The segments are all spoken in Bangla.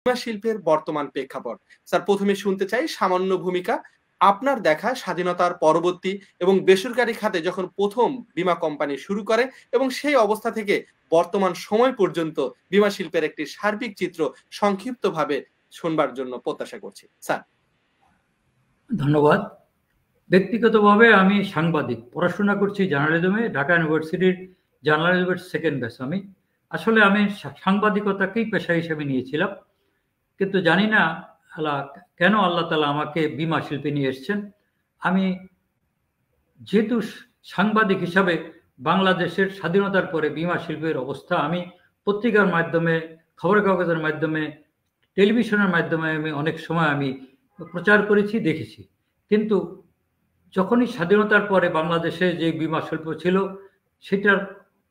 বিমা শিল্পের বর্তমান প্রেক্ষাপট। স্যার, প্রথমে শুনতে চাই সামান্য ভূমিকা আপনার দেখা স্বাধীনতার পরবর্তী এবং বেসরকারি খাতে যখন প্রথম বীমা কোম্পানি শুরু করে এবং সেই অবস্থা থেকে বর্তমান সময় পর্যন্ত বীমা শিল্পের একটি সার্বিক চিত্র সংক্ষিপ্তভাবে শুনবার জন্য প্রত্যাশা করছি স্যার। ধন্যবাদ। ব্যক্তিগতভাবে আমি সাংবাদিক, পড়াশোনা করছি জার্নালিজমে, ঢাকা ইউনিভার্সিটির জার্নালিজমের সেকেন্ড ব্যাচ। আমি সাংবাদিকতাকেই পেশা হিসেবে নিয়েছিলাম, কিন্তু জানি না কেন আল্লাহ তালা আমাকে বীমা শিল্পে নিয়ে এসছেন। আমি যেহেতু সাংবাদিক হিসাবে বাংলাদেশের স্বাধীনতার পরে বীমা শিল্পের অবস্থা আমি পত্রিকার মাধ্যমে, খবরের কাগজের মাধ্যমে, টেলিভিশনের মাধ্যমে আমি অনেক সময় আমি প্রচার করেছি, দেখেছি। কিন্তু যখনই স্বাধীনতার পরে বাংলাদেশে যে বীমা শিল্প ছিল সেটার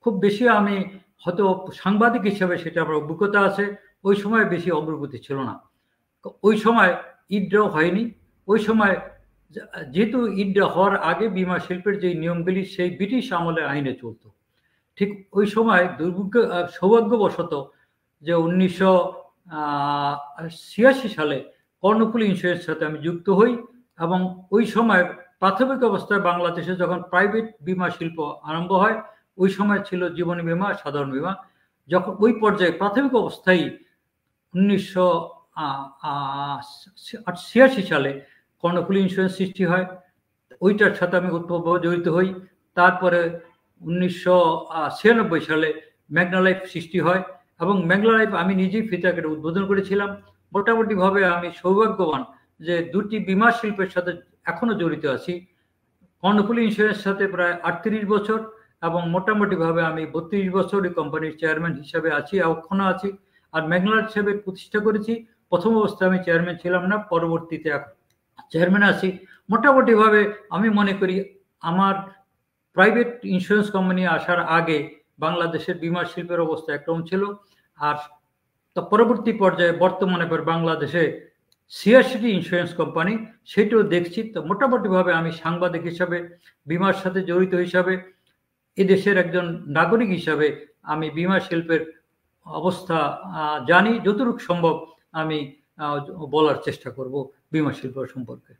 খুব বেশি আমি হয়তো সাংবাদিক হিসেবে সেটা আমার অভিজ্ঞতা আছে, ওই সময় বেশি অগ্রগতি ছিল না। ওই সময় ইড্র হয়নি। ওই সময় যেহেতু ইড্র হওয়ার আগে বীমা শিল্পের যে নিয়মগুলি সেই ব্রিটিশ আমলের আইনে চলত। ঠিক ওই সময় সৌভাগ্যবশত যে 1986 সালে কর্ণফুলী ইন্স্যুরেন্সের সাথে আমি যুক্ত হই, এবং ওই সময় প্রাথমিক অবস্থায় বাংলাদেশে যখন প্রাইভেট বীমা শিল্প আরম্ভ হয়, ওই সময় ছিল জীবনী বীমা, সাধারণ বীমা। যখন ওই পর্যায়ে প্রাথমিক অবস্থায় 1986 সালে কর্ণফুলী ইন্স্যুরেন্স সৃষ্টি হয়, ওইটার সাথে আমি ওতপ্রোতভাবে জড়িত হই। তারপরে 1996 সালে মেঘনা লাইফ সৃষ্টি হয়, এবং মেঘনা লাইফ আমি নিজেই ফিতাকে উদ্বোধন করেছিলাম। মোটামুটিভাবে আমি সৌভাগ্যবান যে দুটি বীমা শিল্পের সাথে এখনো জড়িত আছি। কর্ণফুলী ইন্স্যুরেন্সের সাথে প্রায় 38 বছর, এবং মোটামুটিভাবে আমি 32 বছর এই কোম্পানির চেয়ারম্যান হিসাবে আছি, এখনো আছি। আর মেঘনা হিসেবে প্রতিষ্ঠা করেছি। প্রথম অবস্থায় আমি চেয়ারম্যান ছিলাম না, পরবর্তীতে চেয়ারম্যান আছি। মোটামুটিভাবে আমি মনে করি আমার প্রাইভেট ইন্স্যুরেন্স কোম্পানি আসার আগে বাংলাদেশের বীমা শিল্পের অবস্থা একরকম ছিল, আর পরবর্তী পর্যায়ে বর্তমানে বাংলাদেশে 86টি ইন্স্যুরেন্স কোম্পানি, সেটাও দেখছি। তো মোটামুটিভাবে আমি সাংবাদিক হিসাবে, বীমার সাথে জড়িত হিসাবে, এদেশের একজন নাগরিক হিসাবে আমি বীমা শিল্পের অবস্থা জানি। যতটুকু সম্ভব আমি বলার চেষ্টা করব বীমা শিল্প সম্পর্কে।